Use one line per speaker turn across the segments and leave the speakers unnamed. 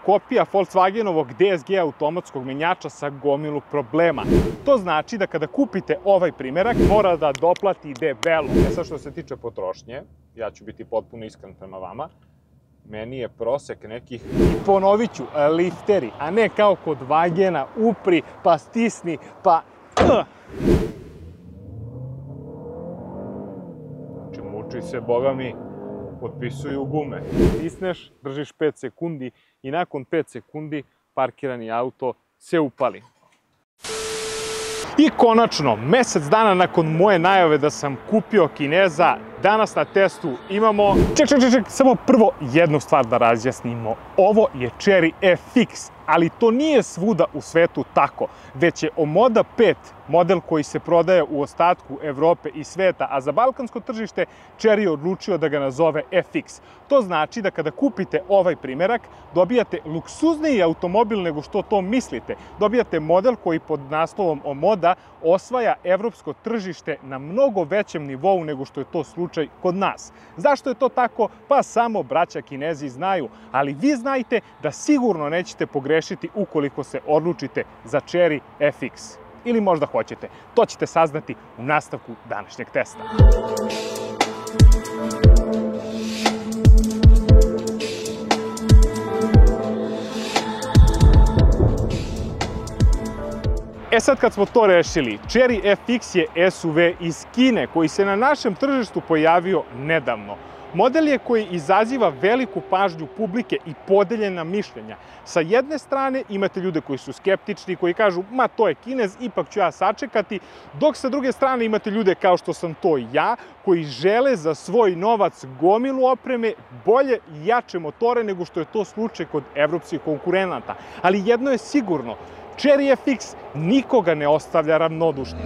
kopija Volkswagenovog DSG automatskog menjača sa gomilu problema. To znači da kada kupite ovaj primerak, mora da doplati debelo. Sad što se tiče potrošnje, ja ću biti potpuno iskren prema vama, meni je prosek nekih, i ponovit ću, lifteri, a ne kao kod Vagena, upri, pa stisni, pa... Znači, muči se, boga mi, potpisuju gume. Stisneš, držiš 5 sekundi i nakon 5 sekundi parkirani auto se upali. I konačno, mesec dana nakon moje najave da sam kupio Kineza, danas na testu imamo... Ček, samo prvo jednu stvar da razjasnimo. Ovo je Chery FX, ali to nije svuda u svetu tako, već je Omoda 5 model koji se prodaje u ostatku Evrope i sveta, a za balkansko tržište Chery odlučio da ga nazove FX. To znači da kada kupite ovaj primerak, dobijate luksuzniji automobil nego što to mislite. Dobijate model koji pod naslovom Omoda osvaja evropsko tržište na mnogo većem nivou nego što je to slučaj kod nas. Zašto je to tako? Pa samo braća Kinezi znaju, ali vi znajte da sigurno nećete pogrešiti ukoliko se odlučite za Chery FX. Ili možda hoćete. To ćete saznati u nastavku današnjeg testa. E sad kad smo to rešili, Chery FX je SUV iz Kine koji se na našem tržištu pojavio nedavno. Model je koji izaziva veliku pažnju publike i podeljena mišljenja. Sa jedne strane imate ljude koji su skeptični, koji kažu ma to je Kinez, ipak ću ja sačekati, dok sa druge strane imate ljude kao što sam to ja, koji žele za svoj novac gomilu opreme, bolje i jače motore nego što je to slučaj kod evropskih konkurenata. Ali jedno je sigurno, Chery FX nikoga ne ostavlja ravnodušnim.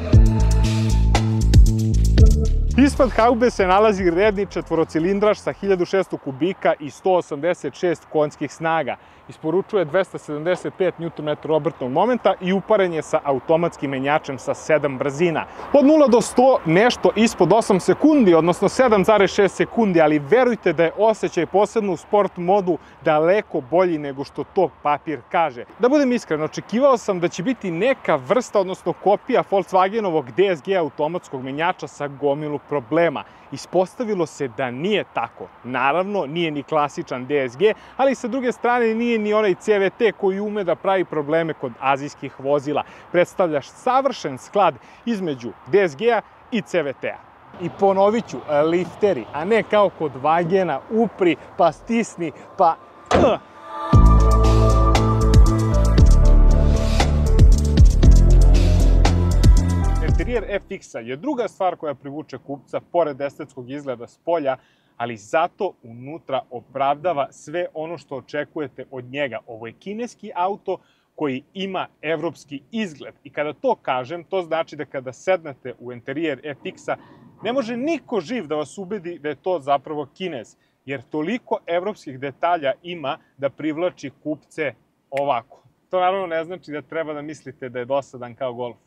Ispod haube se nalazi redni četvorocilindraž sa 1600 kubika i 186 konjskih snaga. Isporučuje 275 Nm obrtnog momenta i uparen je sa automatskim menjačem sa 7 brzina. Od 0 do 100 nešto ispod 8 sekundi, odnosno 7,6 sekundi, ali verujte da je osjećaj posebno u sport modu daleko bolji nego što to papir kaže. Da budem iskren, očekivao sam da će biti neka vrsta, odnosno kopija Volkswagenovog DSG automatskog menjača sa gomilu problema. Ispostavilo se da nije tako. Naravno, nije ni klasičan DSG, ali sa druge strane nije ni onaj CVT koji ume da pravi probleme kod azijskih vozila. Predstavljaš savršen sklad između DSG-a i CVT-a. I ponovit ću, lifteri, a ne kao kod Vagena, upri, pa stisni, pa... Interijer FX-a je druga stvar koja privuče kupca, pored estetskog izgleda spolja, ali zato unutra opravdava sve ono što očekujete od njega. Ovo je kineski auto koji ima evropski izgled. I kada to kažem, to znači da kada sednete u interijer FX-a, ne može niko živ da vas ubedi da je to zapravo Kinez, jer toliko evropskih detalja ima da privlači kupce ovako. To naravno ne znači da treba da mislite da je dosadan kao Golf.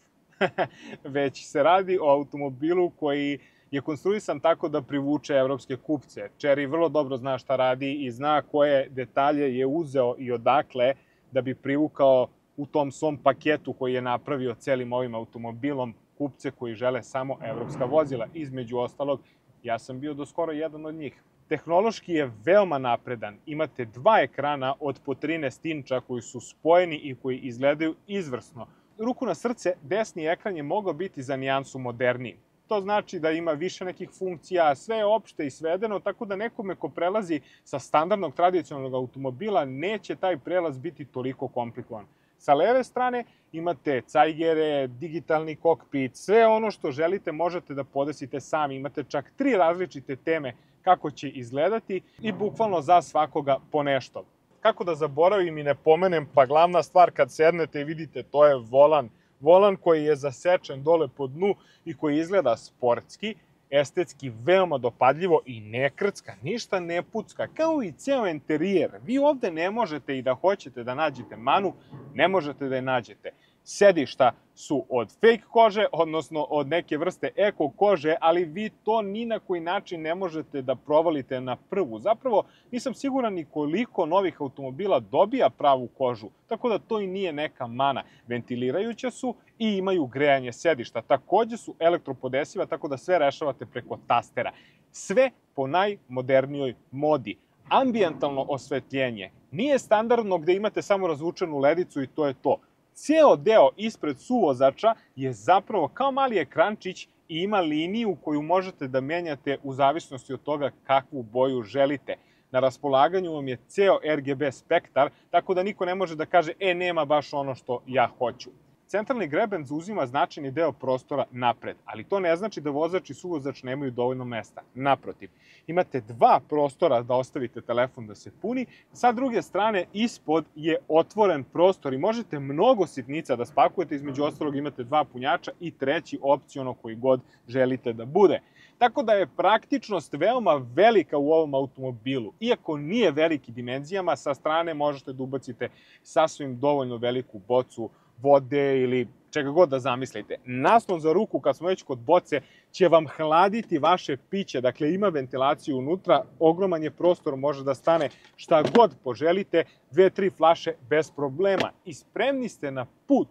Već se radi o automobilu koji je konstruisan tako da privuče evropske kupce. Chery vrlo dobro zna šta radi i zna koje detalje je uzeo i odakle da bi privukao u tom svom paketu koji je napravio celim ovim automobilom kupce koji žele samo evropska vozila. Između ostalog, ja sam bio do skoro jedan od njih. Tehnološki je veoma napredan. Imate 2 ekrana od po 13 inča koji su spojeni i koji izgledaju izvrsno. Ruku na srce, desni ekran je mogao biti za nijansu moderniji. To znači da ima više nekih funkcija, sve je opšte i svedeno, tako da nekome ko prelazi sa standardnog tradicionalnog automobila neće taj prelaz biti toliko komplikovan. Sa leve strane imate cajgere, digitalni kokpit, sve ono što želite možete da podesite sami. Imate čak 3 različite teme kako će izgledati i bukvalno za svakoga po nešto. Kako da zaboravim i ne pomenem, pa glavna stvar kad sednete i vidite, to je volan. Volan koji je zasečen dole po dnu i koji izgleda sportski, estetski veoma dopadljivo i ne krcka, ništa ne pucka, kao i ceo interijer. Vi ovde ne možete i da hoćete da nađete manu, ne možete da je nađete. Sedišta su od fake kože, odnosno od neke vrste eko kože, ali vi to ni na koji način ne možete da provalite na prvu. Zapravo, nisam siguran ni koliko novih automobila dobija pravu kožu, tako da to i nije neka mana. Ventilirajuća su i imaju grejanje sedišta. Takođe su elektropodesiva, tako da sve rešavate preko tastera. Sve po najmodernijoj modi. Ambijentalno osvetljenje nije standardno gde imate samo razvučenu ledicu i to je to. Cijelo deo ispred suvozača je zapravo kao mali ekrančić i ima liniju koju možete da menjate u zavisnosti od toga kakvu boju želite. Na raspolaganju vam je ceo RGB spektar, tako da niko ne može da kaže nema baš ono što ja hoću. Centralni greben zauzima značajni deo prostora napred, ali to ne znači da vozač i suvozač nemaju dovoljno mesta. Naprotiv, imate dva prostora da ostavite telefon da se puni, sa druge strane ispod je otvoren prostor i možete mnogo sitnica da spakujete, između ostalog imate dva punjača i treći opciono koji god želite da bude. Tako da je praktičnost veoma velika u ovom automobilu. Iako nije veliki dimenzijama, sa strane možete da ubacite sasvim dovoljno veliku bocu vode ili čega god da zamislite. Naslon za ruku, kad smo već kod boce, će vam hladiti vaše piće. Dakle, ima ventilaciju unutra, ogroman je prostor, može da stane šta god poželite, 2-3 flaše bez problema. I spremni ste na put.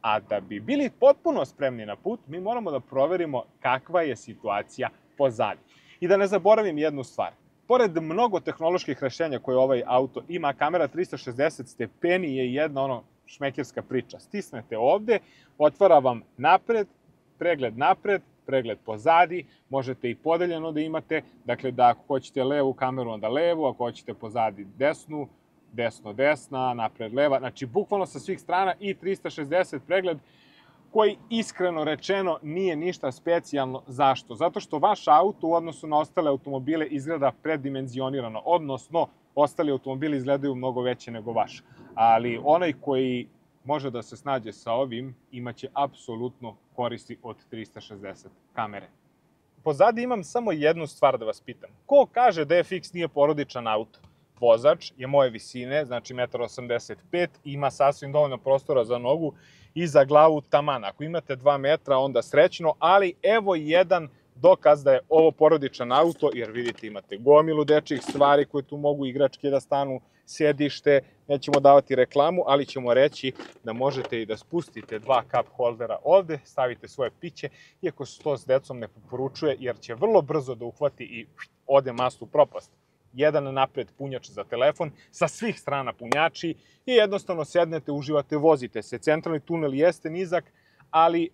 A da bi bili potpuno spremni na put, mi moramo da proverimo kakva je situacija pozadi. I da ne zaboravim jednu stvar. Pored mnogo tehnoloških rešenja koje ovaj auto ima, kamera 360 stepeni je jedna šmekerska priča. Stisnete ovde, otvara vam napred, pregled pozadi, možete i podeljeno da imate, dakle da ako hoćete levu kameru, onda levu, ako hoćete pozadi desnu, desna, napred leva, znači bukvalno sa svih strana i 360 pregled koji iskreno rečeno nije ništa specijalno. Zašto? Zato što vaš auto u odnosu na ostale automobile izgleda predimenzionirano, odnosno ostali automobili izgledaju mnogo veće nego vaš. Ali onaj koji može da se snađe sa ovim imaće apsolutno koristi od 360 kamere. Pozadi imam samo jednu stvar da vas pitam. Ko kaže da FX nije porodičan auto? Vozač je moje visine, znači 1,85 m, ima sasvim dovoljno prostora za nogu i za glavu taman. Ako imate 2 metra, onda srećno, ali evo jedan dokaz da je ovo porodičan auto, jer vidite imate gomilu dečjih stvari koje tu mogu igračke da stanu, sedište, nećemo davati reklamu, ali ćemo reći da možete i da spustite 2 cup holdera ovde, stavite svoje piće, iako se to s decom ne preporučuje, jer će vrlo brzo da uhvati i ode masu propast. Jedan napred punjač za telefon, sa svih strana punjači i jednostavno sednete, uživate, vozite se. Centralni tunel jeste nizak, ali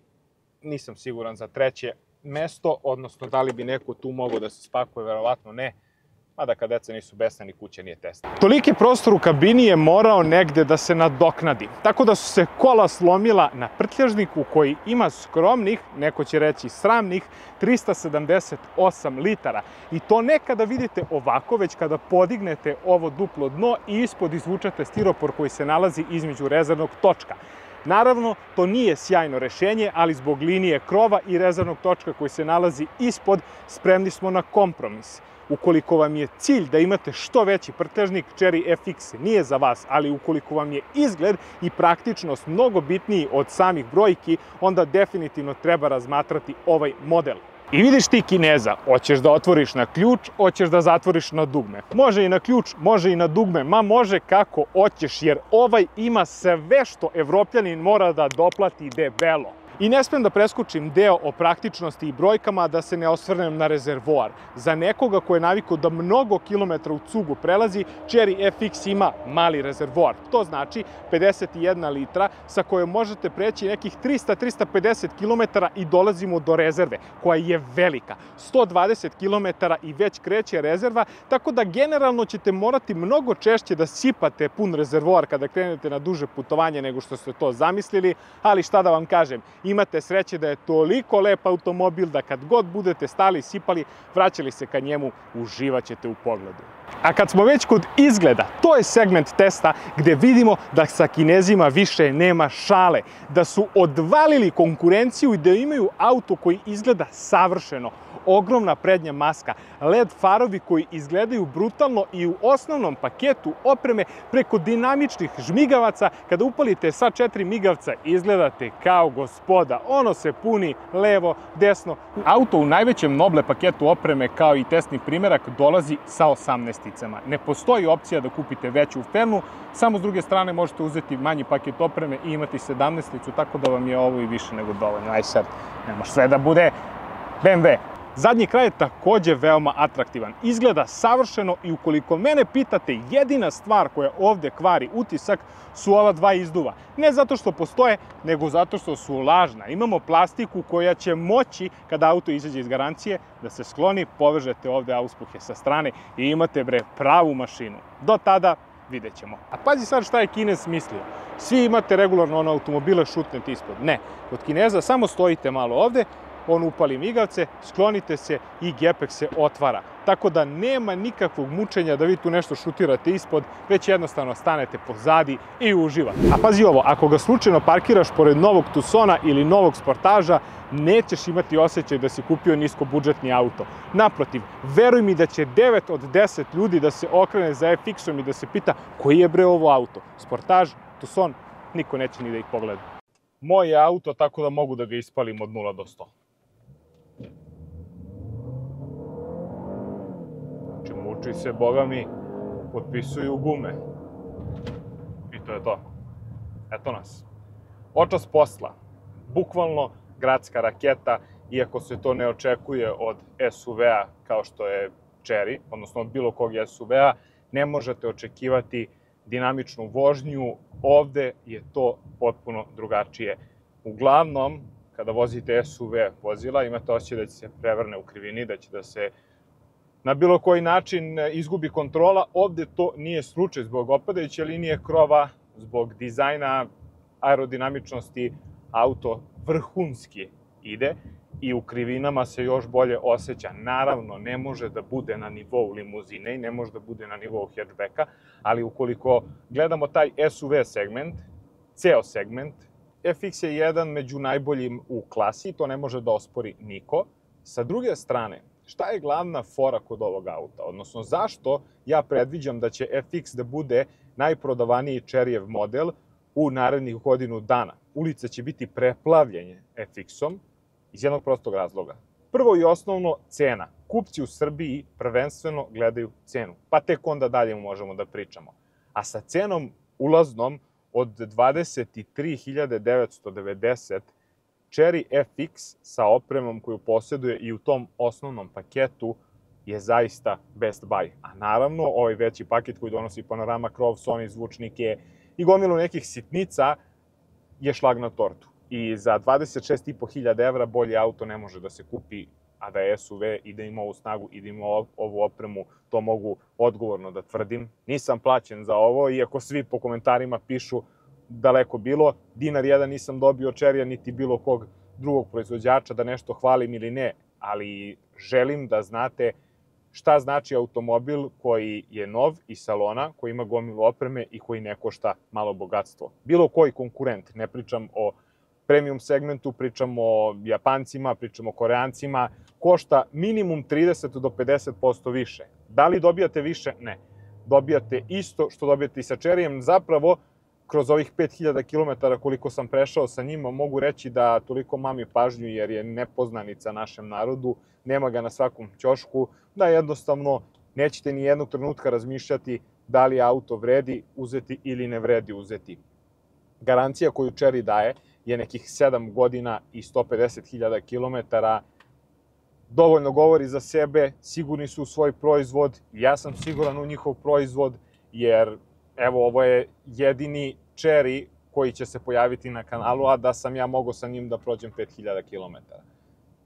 nisam siguran za treće mesto, odnosno da li bi neko tu mogao da se spakuje, verovatno ne, mada kad deca nisu besna ni kuće nije tesna. Toliki prostor u kabini je morao negde da se nadoknadi, tako da su se kola slomila na prtljažniku koji ima skromnih, neko će reći sramnih, 378 litara. I to ne kada vidite ovako, već kada podignete ovo duplo dno i ispod izvučete stiropor koji se nalazi između rezervnog točka. Naravno, to nije sjajno rešenje, ali zbog linije krova i rezervnog točka koji se nalazi ispod, spremni smo na kompromis. Ukoliko vam je cilj da imate što veći prtljažnik, Chery FX nije za vas, ali ukoliko vam je izgled i praktičnost mnogo bitniji od samih brojki, onda definitivno treba razmatrati ovaj model. I vidiš ti Kineza, hoćeš da otvoriš na ključ, hoćeš da zatvoriš na dugme. Može i na ključ, može i na dugme, ma može kako hoćeš, jer ovaj ima sve što Evropljanin mora da doplati debelo. I ne smem da preskočim deo o praktičnosti i brojkama, da se ne osvrnem na rezervoar. Za nekoga ko je navikao da mnogo kilometra u cugu prelazi, Chery FX ima mali rezervoar. To znači 51 litra sa kojom možete preći nekih 300-350 km i dolazimo do rezerve, koja je velika. 120 km i već kreće rezerva, tako da generalno ćete morati mnogo češće da sipate pun rezervoar kada krenete na duže putovanje nego što ste to zamislili, ali šta da vam kažem, imate sreće da je toliko lep automobil da kad god budete stali i sipali, vraćali se ka njemu, uživaćete u pogledu. A kad smo već kod izgleda, to je segment testa gde vidimo da sa Kinezima više nema šale, da su odvalili konkurenciju i da imaju auto koji izgleda savršeno. ogromna prednja maska, LED farovi koji izgledaju brutalno i u osnovnom paketu opreme preko dinamičnih žmigavaca. Kada upalite sva 4 migavca izgledate kao gospoda. Ono se puni levo, desno. Auto u najvećem Noble paketu opreme kao i testni primjerak dolazi sa 18-icama. Ne postoji opcija da kupite veću fernu, samo s druge strane možete uzeti manji paket opreme i imati 17-icu, tako da vam je ovo i više nego dovoljno. Aj sad, ne može sve da bude BMW. Zadnji kraj je takođe veoma atraktivan. Izgleda savršeno i ukoliko mene pitate, jedina stvar koja ovde kvari utisak su ova dva izduva. Ne zato što postoje, nego zato što su lažna. Imamo plastiku koja će moći, kada auto izađe iz garancije, da se skloni, povežete ovde auspuhe sa strane i imate pravu mašinu. Do tada vidjet ćemo. A pazi sad šta je Kinez mislio. Svi imate regularno ono automobile, šutnete ispod. Ne, kod Kineza samo stojite malo ovde, on upali migavce, sklonite se i gepek se otvara. Tako da nema nikakvog mučenja da vi tu nešto šutirate ispod, već jednostavno stanete pozadi i uživate. A pazi ovo, ako ga slučajno parkiraš pored novog Tucsona ili novog Sportaža, nećeš imati osjećaj da si kupio niskobudžetni auto. Naprotiv, veruj mi da će 9 od 10 ljudi da se okrene za FX-om i da se pita koji je bre ovo auto. Sportaž, Tucson, niko neće ni da ih pogleda. Moj je auto, tako da mogu da ga ispalim od 0 do 100. Znači, muči se, boga mi, potpisuju gume. I to je to. Eto nas. Očas posla. Bukvalno gradska raketa, iako se to ne očekuje od SUV-a kao što je Chery, odnosno od bilo kog SUV-a, ne možete očekivati dinamičnu vožnju. Ovde je to potpuno drugačije. Uglavnom, kada vozite SUV vozila, imate osjećaj da će se prevrne u krivini, da će da se na bilo koji način izgubi kontrola. Ovde to nije slučaj zbog opadajuće linije krova, zbog dizajna, aerodinamičnosti, auto vrhunski ide i u krivinama se još bolje osjeća. Naravno, ne može da bude na nivou limuzine i ne može da bude na nivou hatchbacka, ali ukoliko gledamo taj SUV segment, ceo segment, FX je jedan među najboljim u klasi, to ne može da ospori niko. Sa druge strane, šta je glavna fora kod ovog auta? Odnosno, zašto ja predviđam da će FX da bude najprodavaniji Cheryjev model u narednih godinu dana? Ulice će biti preplavljenje FX-om iz jednog prostog razloga. Prvo i osnovno, cena. Kupci u Srbiji prvenstveno gledaju cenu, pa tek onda dalje možemo da pričamo. A sa cenom ulaznom od 23.990, Chery FX sa opremom koju posjeduje i u tom osnovnom paketu je zaista best buy. A naravno, ovaj veći paket koji donosi panorama krov, Sony zvučnike i gomilu nekih sitnica je šlag na tortu. I za 26.500 evra bolji auto ne može da se kupi, a da je SUV i da ima ovu snagu i da ima ovu opremu, to mogu odgovorno da tvrdim. Nisam plaćen za ovo, iako svi po komentarima pišu daleko bilo. Dinar jedan nisam dobio od Cheryja niti bilo kog drugog proizvođača da nešto hvalim ili ne, ali želim da znate šta znači automobil koji je nov iz salona, koji ima gomilu opreme i koji ne košta malo bogatstvo. Bilo koji konkurent, ne pričam o premium segmentu, pričam o Japancima, pričam o Koreancima, košta minimum 30 do 50% više. Da li dobijate više? Ne. Dobijate isto što dobijate i sa Cheryjem. Zapravo, kroz ovih 5000 km koliko sam prešao sa njima, mogu reći da toliko mami pažnju jer je nepoznanica našem narodu, nema ga na svakom ćošku, da jednostavno nećete ni jednog trenutka razmišljati da li auto vredi uzeti ili ne vredi uzeti. Garancija koju Chery daje je nekih 7 godina i 150.000 km. Dovoljno govori za sebe, sigurni su u svoj proizvod, ja sam siguran u njihov proizvod, jer evo, ovo je jedini Chery koji će se pojaviti na kanalu, a da sam ja mogao sa njim da prođem 5000 km.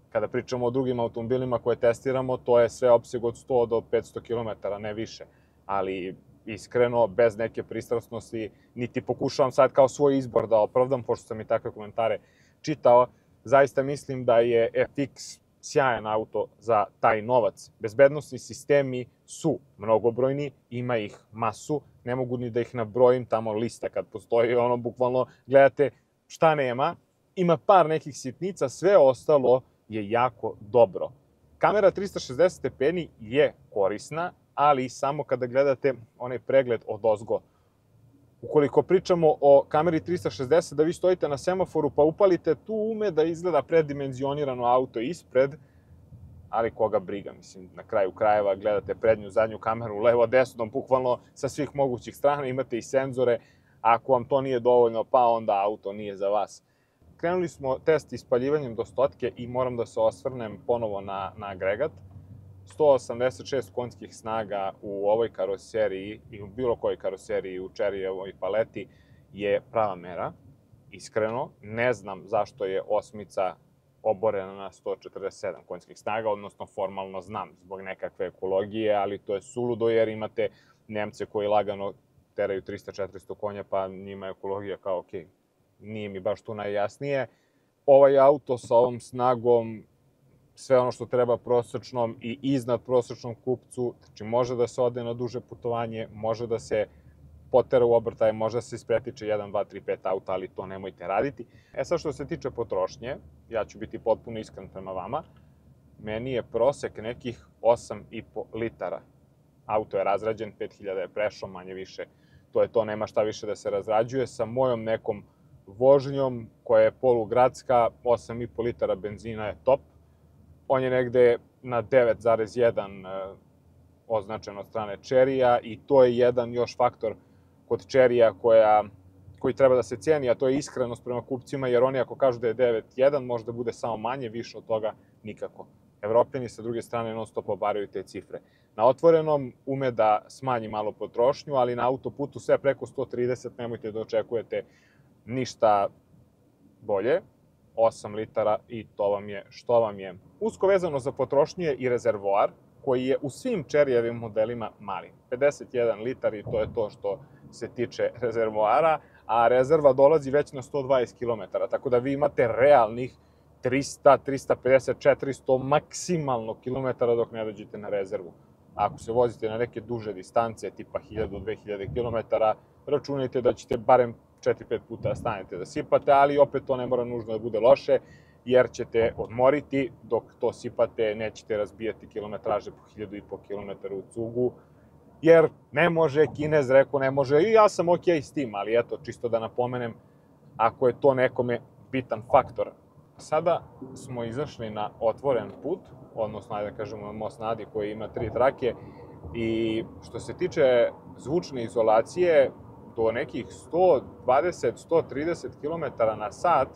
Kada pričamo o drugim automobilima koje testiramo, to je sve opseg od 100 do 500 km, ne više. Ali iskreno, bez neke pristrasnosti, niti pokušavam sad kao svoj izbor da opravdam, pošto sam i takve komentare čitao, zaista mislim da je FX sjajan auto za taj novac. Bezbednosni sistemi su mnogobrojni, ima ih masu, ne mogu ni da ih nabrojim, tamo lista kad postoji, ono, bukvalno gledate šta nema. Ima par nekih sitnica, sve ostalo je jako dobro. Kamera 360 stepeni je korisna, ali samo kada gledate onaj pregled odozgo. Ukoliko pričamo o kameri 360, da vi stojite na semaforu pa upalite tu, ume da izgleda predimenzionirano auto ispred, ali koga briga, mislim, na kraju krajeva gledate prednju, zadnju kameru, levo, desno, bukvalno sa svih mogućih strana, imate i senzore, ako vam to nije dovoljno, pa onda auto nije za vas. Krenuli smo test ispaljivanjem do stotke i moram da se osvrnem ponovo na agregat. 186 konjskih snaga u ovoj karoseriji i u bilo kojoj karoseriji u Cheryevoj paleti je prava mera. Iskreno, ne znam zašto je osmica oborena na 147 konjskih snaga, odnosno formalno znam zbog nekakve ekologije, ali to je suludo jer imate Nemce koji lagano teraju 300-400 konja, pa njima je ekologija kao okej. Nije mi baš tu najjasnije. Ovaj auto sa ovom snagom, sve ono što treba prosečnom i iznad prosečnom kupcu, znači može da se ode na duže putovanje, može da se potera u obrtaj, može da se ispretiče 1, 2, 3, 5 auta, ali to nemojte raditi. Sad što se tiče potrošnje, ja ću biti potpuno iskren prema vama, meni je prosek nekih 8,5 litara. Auto je razrađen, 5000 je prešao, manje više. To je to, nema šta više da se razrađuje. Sa mojom nekom vožnjom koja je polugradska, 8,5 litara benzina je top. On je negde na 9,1 označen od strane Cherya i to je jedan još faktor kod Cherya koji treba da se cijeni, a to je iskrenost prema kupcima, jer oni ako kažu da je 9,1, možda bude samo manje, više od toga nikako. Evropljani sa druge strane non stop obaraju te cifre. Na otvorenom ume da smanji malo potrošnju, ali na autoputu sve preko 130 nemojte da očekujete ništa bolje. 8 litara i to vam je što vam je. Usko vezano za potrošnju je i rezervoar, koji je u svim Cheryevim modelima mali. 51 litar i to je to što se tiče rezervoara, a rezerva dolazi već na 120 km, tako da vi imate realnih 300, 350, 400 maksimalno kilometara dok ne dođete na rezervu. Ako se vozite na neke duže distance, tipa 1000-2000 km, računajte da ćete barem 4-5 puta da stanete da sipate, ali opet to ne mora nužno da bude loše, jer ćete odmoriti dok to sipate, nećete razbijati kilometraže po 1500 km u cugu, jer ne može, Kinez rekao ne može, i ja sam okej s tim, ali eto, čisto da napomenem, ako je to nekome bitan faktor. Sada smo izašli na otvoren put, odnosno, ajde da kažemo, most na Adi koji ima 3 trake i što se tiče zvučne izolacije, do nekih 120-130 km na sat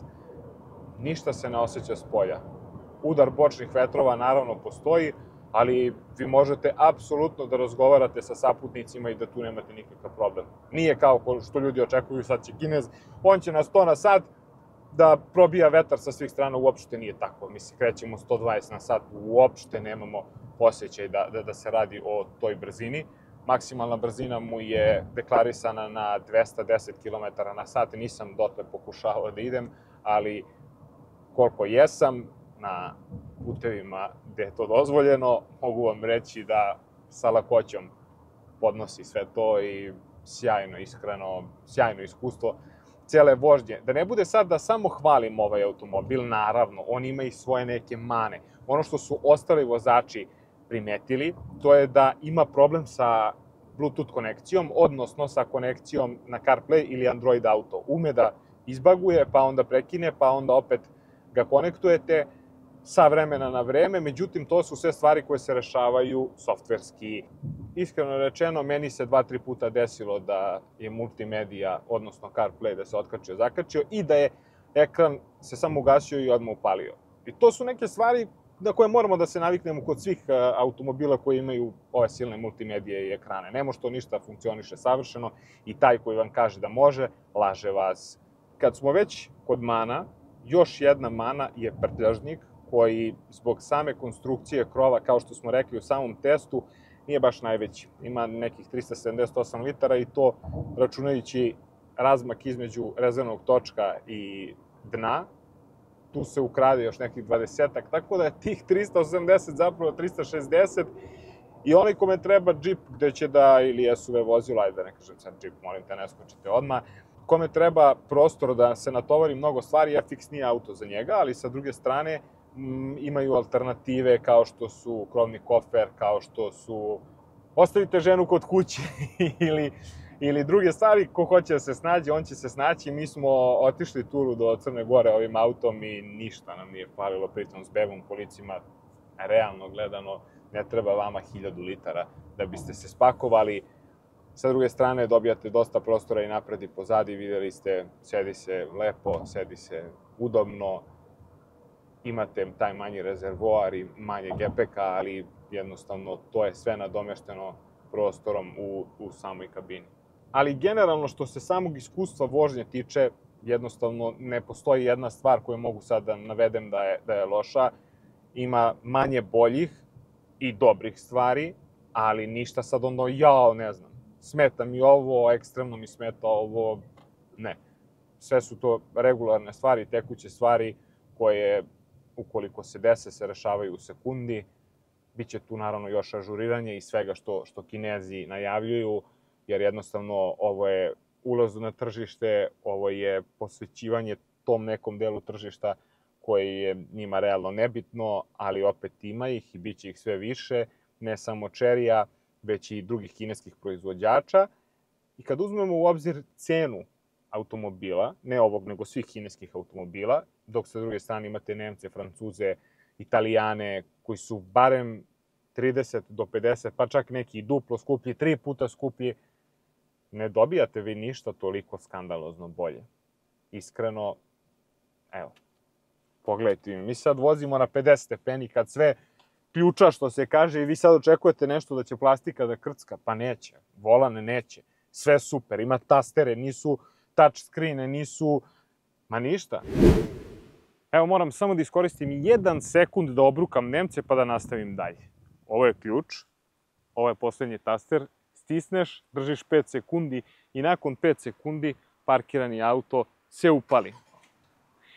ništa se ne osjeća s polja. Udar bočnih vetrova naravno postoji, ali vi možete apsolutno da razgovarate sa saputnicima i da tu nemate nikakav problem. Nije kao što ljudi očekuju, sad će Kinez, on će na 100 na sat da probija vetar sa svih strana, uopšte nije tako. Mi se krećemo 120 na sat, uopšte nemamo osjećaj da se radi o toj brzini. Maksimalna brzina mu je deklarisana na 210 km na sat, nisam dotle pokušao da idem, ali koliko jesam na putevima gde je to dozvoljeno, mogu vam reći da sa lakoćom podnosi sve to i sjajno, iskreno, sjajno iskustvo cele vožnje. Da ne bude sad da samo hvalim ovaj automobil, naravno, on ima i svoje neke mane. Ono što su ostali vozači primetili, to je da ima problem sa Bluetooth konekcijom, odnosno sa konekcijom na CarPlay ili Android Auto. Ume da izbaguje, pa onda prekine, pa onda opet ga konektujete sa vremena na vreme, međutim, to su sve stvari koje se rešavaju softverski. Iskreno rečeno, meni se 2-3 puta desilo da je multimedija, odnosno CarPlay, da se otkačio, zakačio i da je ekran se samo ugasio i odmah upalio. I to su neke stvari na koje moramo da se naviknemo kod svih automobila koji imaju ove silne multimedije i ekrane. Ne može to ništa funkcioniše savršeno i taj koji vam kaže da može, laže vas. Kad smo već kod mana, još jedna mana je prtljažnik koji zbog same konstrukcije krova, kao što smo rekli u samom testu, nije baš najveći. Ima nekih 378 litara i to računajući razmak između rezervnog točka i dna. Tu se ukrade još nekih 20-ak, tako da je tih 380 zapravo 360 i onaj kome treba džip gde će da, ili SUV vozilo, ajde da ne kažem sad džip, molim te, ne skočite odmah, kome treba prostor da se natovari mnogo stvari, FX nije auto za njega, ali sa druge strane imaju alternative kao što su krovni kofer, kao što su ostavite ženu kod kuće ili druge stvari. Ko hoće da se snađe, on će se snaći. Mi smo otišli turu do Crne Gore ovim autom i ništa nam nije falilo, pritom s bebom kolicima, realno gledano, ne treba vama 1000 litara da biste se spakovali. Sa druge strane, dobijate dosta prostora i napred i pozadi, videli ste, sedi se lepo, sedi se udobno, imate taj manji rezervoar i manje gepeka, ali jednostavno to je sve nadomešteno prostorom u samoj kabini. Ali generalno što se samog iskustva vožnje tiče, jednostavno ne postoji jedna stvar koju mogu sad da navedem da je loša. Ima manje boljih i dobrih stvari, ali ništa sad ono, ne znam, smeta mi ovo, ekstremno mi smeta ovo, ne. Sve su to regularne stvari, tekuće stvari koje, ukoliko se dese, se rešavaju u sekundi. Biće tu naravno još ažuriranje i svega što Kinezi najavljuju, jer jednostavno ovo je ulaz na tržište, ovo je posvećivanje tom nekom delu tržišta koji je njima realno nebitno, ali opet ima ih i bit će ih sve više, ne samo Chery-a, već i drugih kineskih proizvođača. I kad uzmemo u obzir cenu automobila, ne ovog, nego svih kineskih automobila, dok sa druge strane imate Nemce, Francuze, Italijane, koji su barem 30 do 50, pa čak neki i duplo skuplji, 3 puta skuplji, ne dobijate vi ništa toliko skandalozno bolje. Iskreno, evo, pogledajte mi sad vozimo na 50 stepeni kad sve ključa što se kaže i vi sad očekujete nešto da će plastika da krcka, pa neće, volan neće, sve super, ima tastere, nisu touch screene, nisu, ma ništa. Evo moram samo da iskoristim 1 sekund da obrukam Nemce pa da nastavim dalje. Ovo je ključ, ovo je poslednji taster, stisneš, držiš 5 sekundi i nakon 5 sekundi parkirani auto se upali.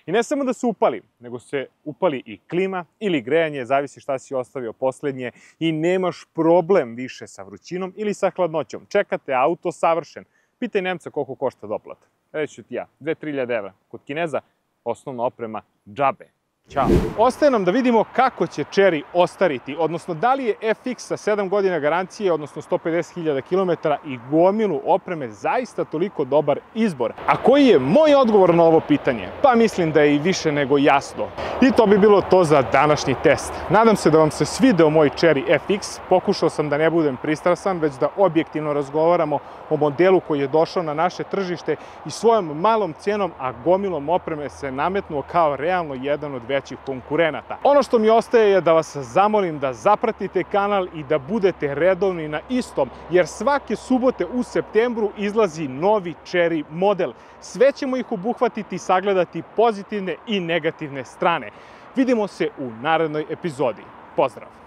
I ne samo da se upali, nego se upali i klima ili grejanje, zavisi šta si ostavio poslednje i nemaš problem više sa vrućinom ili sa hladnoćom. Čekate auto savršen. Pitaj Nemca koliko košta doplata. Reći ću ti ja, 2-3.000 evra. Kod Kineza osnovna oprema džabe. Ćao. Ostaje nam da vidimo kako će Chery ostariti, odnosno da li je FX sa 7 godina garancije, odnosno 150.000 km i gomilu opreme zaista toliko dobar izbor. A koji je moj odgovor na ovo pitanje? Pa mislim da je i više nego jasno. I to bi bilo to za današnji test. Nadam se da vam se svideo moj Chery FX. Pokušao sam da ne budem pristrasan, već da objektivno razgovaramo o modelu koji je došao na naše tržište i svojom malom cijenom, a gomilom opreme se nametnuo kao realno jedan od većih konkurenata. Ono što mi ostaje je da vas zamolim da zapratite kanal i da budete redovni na istom, jer svake subote u septembru izlazi novi Chery model. Sve ćemo ih obuhvatiti i sagledati pozitivne i negativne strane. Vidimo se u narednoj epizodi. Pozdrav!